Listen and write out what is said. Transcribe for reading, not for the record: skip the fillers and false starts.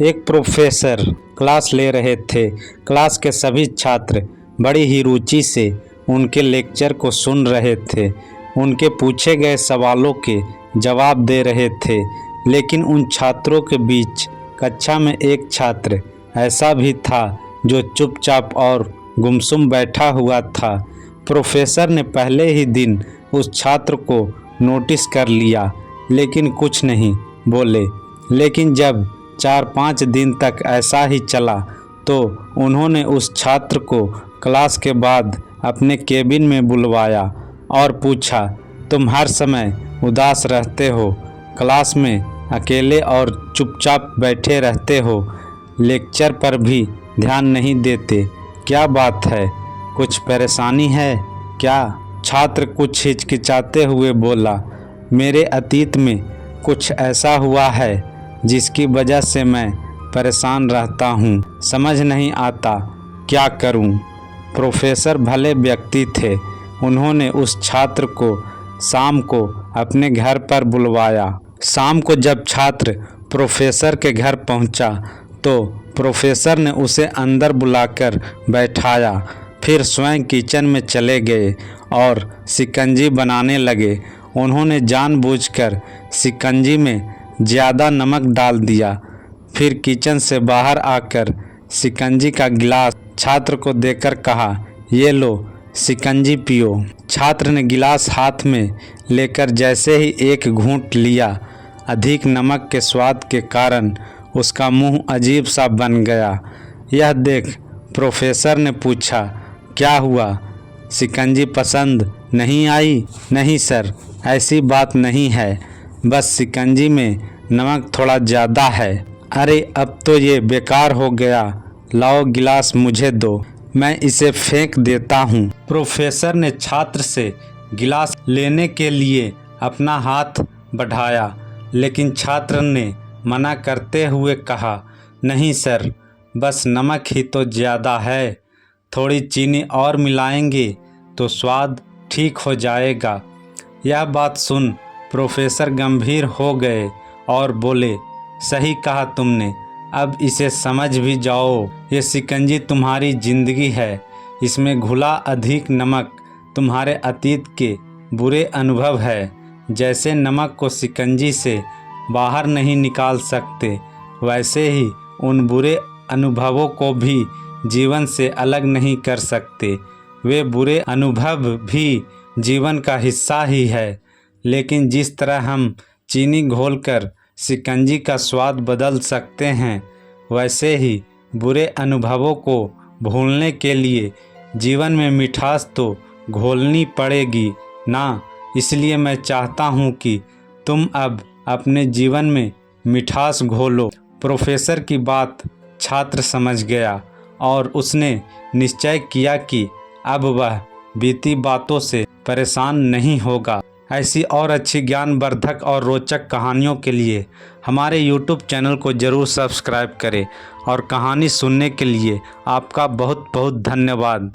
एक professor class ले रहे थे। क्लास के सभी छात्र बड़ी ही रुचि से उनके लेक्चर को सुन रहे थे। उनके पूछे गए सवालों के जवाब दे रहे थे। लेकिन उन छात्रों के बीच कक्षा में एक छात्र ऐसा भी था जो चुपचाप और गुमसुम बैठा हुआ था। प्रोफेसर ने पहले ही दिन उस छात्र को नोटिस कर लिया, लेकिन कुछ नहीं बोले। लेकिन जब 4-5 दिन तक ऐसा ही चला तो उन्होंने उस छात्र को क्लास के बाद अपने केबिन में बुलवाया और पूछा, तुम हर समय उदास रहते हो, क्लास में अकेले और चुपचाप बैठे रहते हो, लेक्चर पर भी ध्यान नहीं देते, क्या बात है? कुछ परेशानी है क्या? छात्र कुछ हिचकिचाते हुए बोला, मेरे अतीत में कुछ ऐसा हुआ है जिसकी वजह से मैं परेशान रहता हूँ, समझ नहीं आता क्या करूँ। प्रोफेसर भले व्यक्ति थे। उन्होंने उस छात्र को शाम को अपने घर पर बुलवाया। शाम को जब छात्र प्रोफेसर के घर पहुँचा तो प्रोफेसर ने उसे अंदर बुलाकर बैठाया। फिर स्वयं किचन में चले गए और शिकंजी बनाने लगे। उन्होंने जानबूझकर शिकंजी में ज़्यादा नमक डाल दिया। फिर किचन से बाहर आकर शिकंजी का गिलास छात्र को देकर कहा, ये लो शिकंजी पियो। छात्र ने गिलास हाथ में लेकर जैसे ही एक घूंट लिया, अधिक नमक के स्वाद के कारण उसका मुंह अजीब सा बन गया। यह देख प्रोफेसर ने पूछा, क्या हुआ, शिकंजी पसंद नहीं आई? नहीं सर, ऐसी बात नहीं है, बस शिकंजी में नमक थोड़ा ज़्यादा है। अरे अब तो ये बेकार हो गया, लाओ गिलास मुझे दो, मैं इसे फेंक देता हूँ। प्रोफेसर ने छात्र से गिलास लेने के लिए अपना हाथ बढ़ाया, लेकिन छात्र ने मना करते हुए कहा, नहीं सर, बस नमक ही तो ज़्यादा है, थोड़ी चीनी और मिलाएंगे तो स्वाद ठीक हो जाएगा। यह बात सुन प्रोफेसर गंभीर हो गए और बोले, सही कहा तुमने, अब इसे समझ भी जाओ। ये शिकंजी तुम्हारी ज़िंदगी है, इसमें घुला अधिक नमक तुम्हारे अतीत के बुरे अनुभव है। जैसे नमक को शिकंजी से बाहर नहीं निकाल सकते, वैसे ही उन बुरे अनुभवों को भी जीवन से अलग नहीं कर सकते। वे बुरे अनुभव भी जीवन का हिस्सा ही है। लेकिन जिस तरह हम चीनी घोलकर शिकंजी का स्वाद बदल सकते हैं, वैसे ही बुरे अनुभवों को भूलने के लिए जीवन में मिठास तो घोलनी पड़ेगी ना। इसलिए मैं चाहता हूँ कि तुम अब अपने जीवन में मिठास घोलो। प्रोफेसर की बात छात्र समझ गया और उसने निश्चय किया कि अब वह बीती बातों से परेशान नहीं होगा। ऐसी और अच्छी ज्ञानवर्धक और रोचक कहानियों के लिए हमारे YouTube चैनल को ज़रूर सब्सक्राइब करें और कहानी सुनने के लिए आपका बहुत बहुत धन्यवाद।